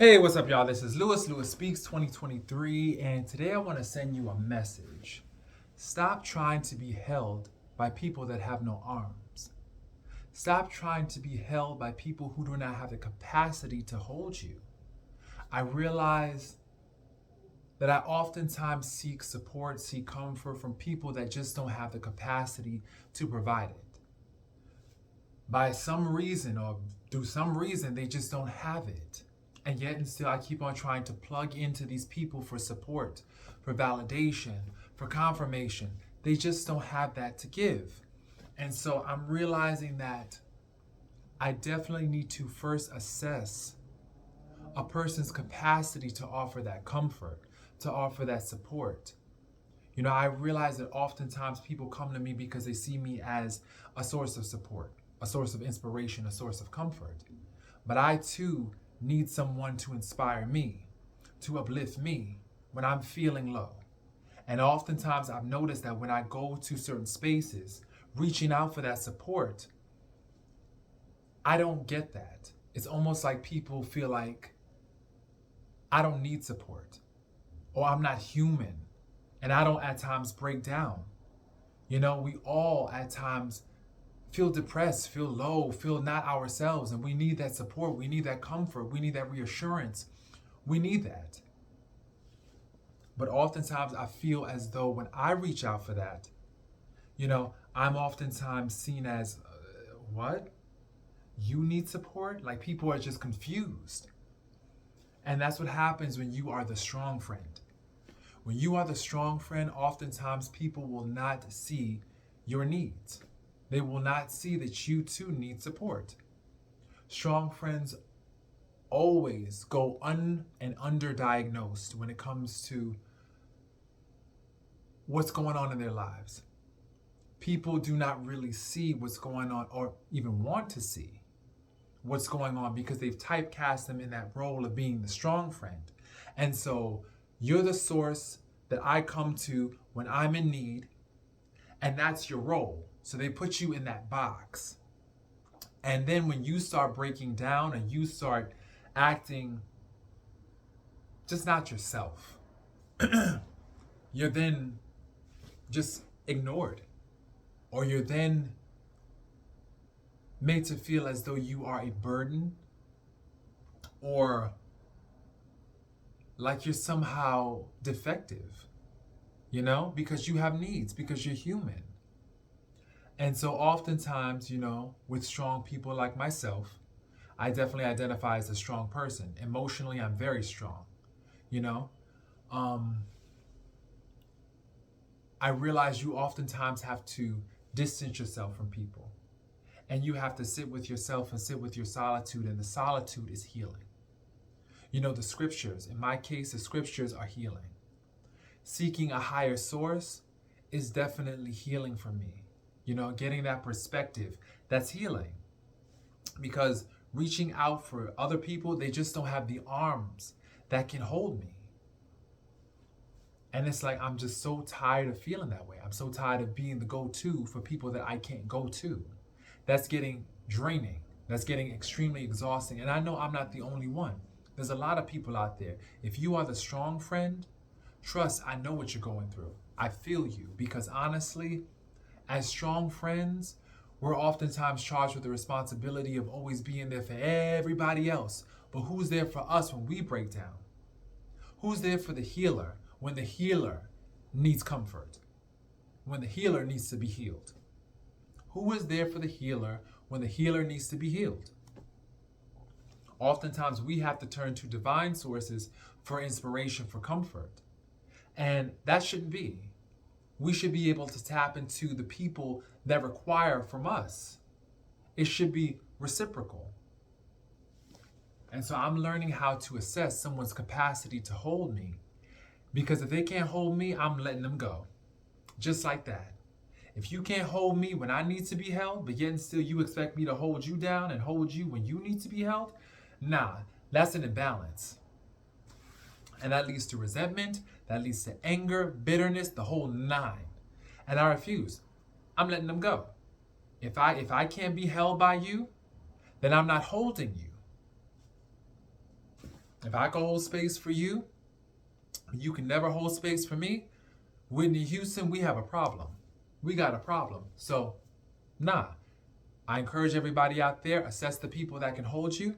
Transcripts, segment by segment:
Hey, what's up, y'all? This is Lewis Speaks 2023, and today I want to send you a message. Stop trying to be held by people that have no arms. Stop trying to be held by people who do not have the capacity to hold you. I realize that I oftentimes seek support, seek comfort from people that just don't have the capacity to provide it. By some reason or through some reason, they just don't have it. And yet and still I keep on trying to plug into these people for support, for validation, for confirmation. They just don't have that to give. And so I'm realizing that I definitely need to first assess a person's capacity to offer that comfort, to offer that support. You know, I realize that oftentimes people come to me because they see me as a source of support, a source of inspiration, a source of comfort. But I too need someone to inspire me, to uplift me when I'm feeling low. And oftentimes I've noticed that when I go to certain spaces, reaching out for that support, I don't get that. It's almost like people feel like I don't need support, or I'm not human, and I don't at times break down. You know, we all at times feel depressed, feel low, feel not ourselves, and we need that support, we need that comfort, we need that reassurance, we need that. But oftentimes I feel as though when I reach out for that, you know, I'm oftentimes seen as, what? You need support? Like people are just confused. And that's what happens when you are the strong friend. When you are the strong friend, oftentimes people will not see your needs. They will not see that you too need support. Strong friends always go and underdiagnosed when it comes to what's going on in their lives. People do not really see what's going on or even want to see what's going on because they've typecast them in that role of being the strong friend. And so you're the source that I come to when I'm in need, and that's your role. So they put you in that box. And then when you start breaking down and you start acting just not yourself, you're then just ignored. Or you're then made to feel as though you are a burden, or like you're somehow defective, you know, because you have needs, because you're human. And so oftentimes, you know, with strong people like myself, I definitely identify as a strong person. Emotionally, I'm very strong, you know. Um, I realize you oftentimes have to distance yourself from people. And you have to sit with yourself and sit with your solitude, and the solitude is healing. You know, the scriptures, in my case, the scriptures are healing. Seeking a higher source is definitely healing for me. You know, getting that perspective, that's healing. Because reaching out for other people, they just don't have the arms that can hold me. And it's like, I'm just so tired of feeling that way. I'm so tired of being the go-to for people that I can't go to. That's getting draining. That's getting extremely exhausting. And I know I'm not the only one. There's a lot of people out there. If you are the strong friend, trust, I know what you're going through. I feel you. Because honestly, as strong friends, we're oftentimes charged with the responsibility of always being there for everybody else. But who's there for us when we break down? Who's there for the healer when the healer needs comfort? When the healer needs to be healed? Who is there for the healer when the healer needs to be healed? Oftentimes we have to turn to divine sources for inspiration, for comfort. And that shouldn't be. We should be able to tap into the people that require from us. It should be reciprocal. And so I'm learning how to assess someone's capacity to hold me. Because if they can't hold me, I'm letting them go. Just like that. If you can't hold me when I need to be held, but yet still you expect me to hold you down and hold you when you need to be held, nah, that's an imbalance. And that leads to resentment, that leads to anger, bitterness, the whole nine. And I refuse. I'm letting them go. If I can't be held by you, then I'm not holding you. If I can hold space for you, you can never hold space for me. Whitney Houston, we have a problem. We got a problem. So, nah. I encourage everybody out there, assess the people that can hold you,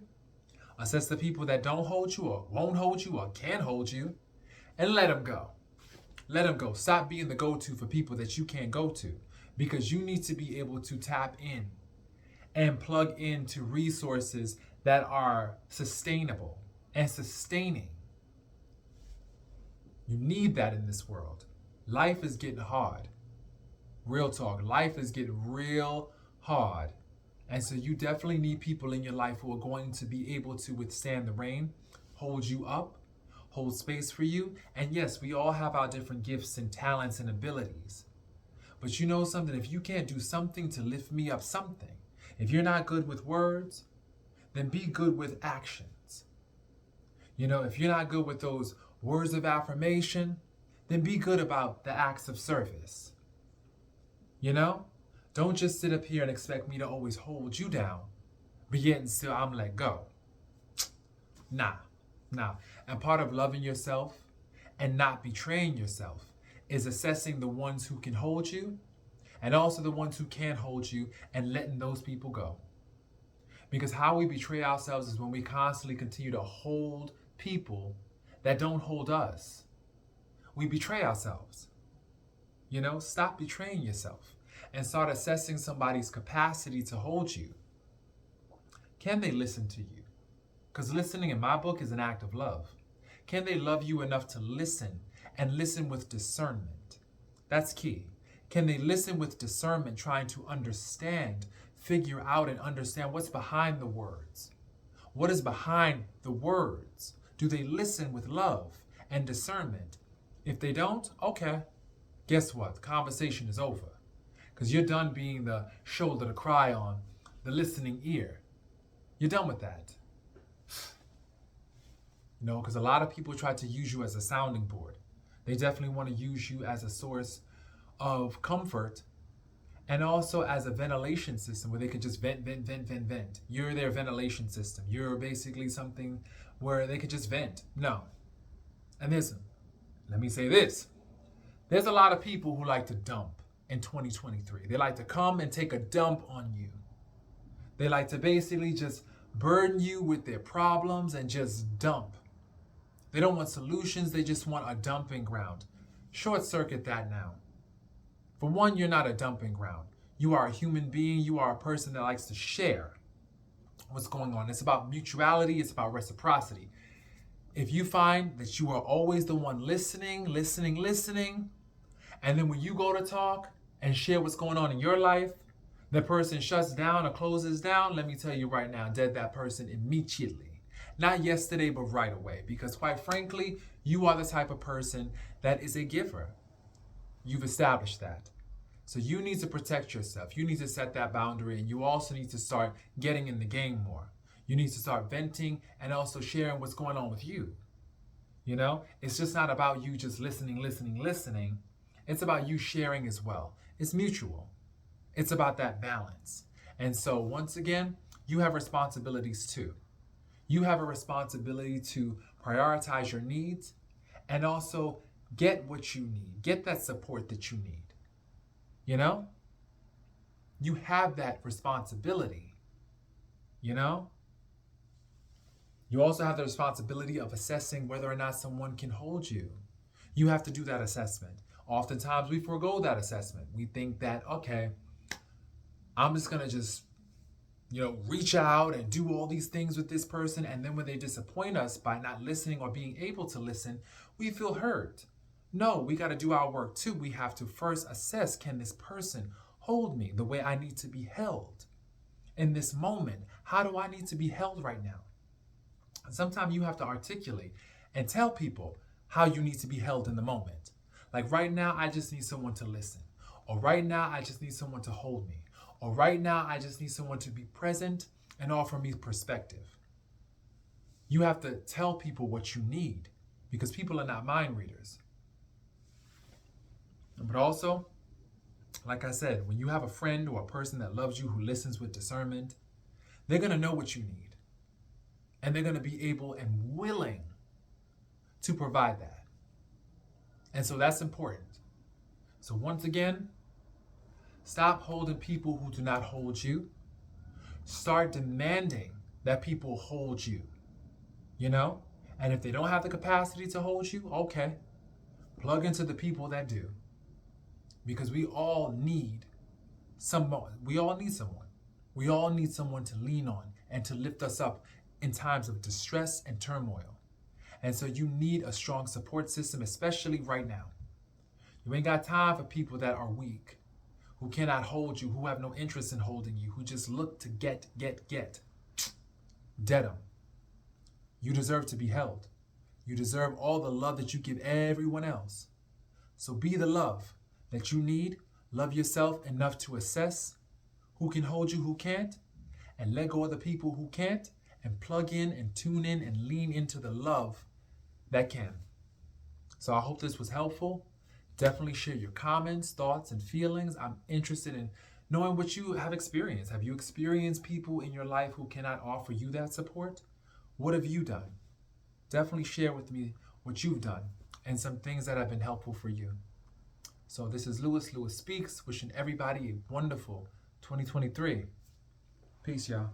assess the people that don't hold you or won't hold you or can't hold you, and let them go. Let them go. Stop being the go-to for people that you can't go to, because you need to be able to tap in and plug into resources that are sustainable and sustaining. You need that in this world. Life is getting hard. Real talk. Life is getting real hard. And so you definitely need people in your life who are going to be able to withstand the rain, hold you up, hold space for you. And yes, we all have our different gifts and talents and abilities. But you know something? If you can't do something to lift me up something, if you're not good with words, then be good with actions. You know, if you're not good with those words of affirmation, then be good about the acts of service. You know? Don't just sit up here and expect me to always hold you down, but yet and still I'm let go. Nah. And part of loving yourself and not betraying yourself is assessing the ones who can hold you and also the ones who can't hold you and letting those people go. Because how we betray ourselves is when we constantly continue to hold people that don't hold us. We betray ourselves. You know, stop betraying yourself and start assessing somebody's capacity to hold you. Can they listen to you? Because listening in my book is an act of love. Can they love you enough to listen and listen with discernment? That's key. Can they listen with discernment, trying to understand, figure out and understand what's behind the words? What is behind the words? Do they listen with love and discernment? If they don't, okay, guess what? The conversation is over. Because you're done being the shoulder to cry on, the listening ear. You're done with that. You know, because a lot of people try to use you as a sounding board. They definitely want to use you as a source of comfort and also as a ventilation system where they could just vent. You're their ventilation system. You're basically something where they could just vent. No. And let me say this. There's a lot of people who like to dump in 2023. They like to come and take a dump on you. They like to basically just burden you with their problems and just dump. They don't want solutions, they just want a dumping ground. Short circuit that now. For one, you're not a dumping ground. You are a human being, you are a person that likes to share what's going on. It's about mutuality, it's about reciprocity. If you find that you are always the one listening, and then when you go to talk and share what's going on in your life, the person shuts down or closes down, let me tell you right now, dead that person immediately. Not yesterday, but right away. Because quite frankly, you are the type of person that is a giver. You've established that. So you need to protect yourself. You need to set that boundary, and you also need to start getting in the game more. You need to start venting and also sharing what's going on with you. You know, it's just not about you just listening. It's about you sharing as well. It's mutual. It's about that balance. And so once again, you have responsibilities too. You have a responsibility to prioritize your needs and also get what you need. Get that support that you need. You know? You have that responsibility. You know? You also have the responsibility of assessing whether or not someone can hold you. You have to do that assessment. Oftentimes we forego that assessment. We think that, okay, I'm just going to reach out and do all these things with this person. And then when they disappoint us by not listening or being able to listen, we feel hurt. No, we got to do our work too. We have to first assess, can this person hold me the way I need to be held in this moment? How do I need to be held right now? Sometimes you have to articulate and tell people how you need to be held in the moment. Like right now, I just need someone to listen. Or right now, I just need someone to hold me. Or right now, I just need someone to be present and offer me perspective. You have to tell people what you need because people are not mind readers. But also, like I said, when you have a friend or a person that loves you who listens with discernment, they're going to know what you need. And they're going to be able and willing to provide that. And so that's important. So once again, stop holding people who do not hold you. Start demanding that people hold you, you know? And if they don't have the capacity to hold you, okay, plug into the people that do. Because we all need someone. We all need someone. We all need someone to lean on and to lift us up in times of distress and turmoil. And so you need a strong support system, especially right now. You ain't got time for people that are weak, who cannot hold you, who have no interest in holding you, who just look to get. Dead 'em. You deserve to be held. You deserve all the love that you give everyone else. So be the love that you need. Love yourself enough to assess who can hold you, who can't, and let go of the people who can't, and plug in and tune in and lean into the love that can. So I hope this was helpful. Definitely share your comments, thoughts, and feelings. I'm interested in knowing what you have experienced. Have you experienced people in your life who cannot offer you that support? What have you done? Definitely share with me what you've done and some things that have been helpful for you. So this is Lewis Speaks, wishing everybody a wonderful 2023. Peace, y'all.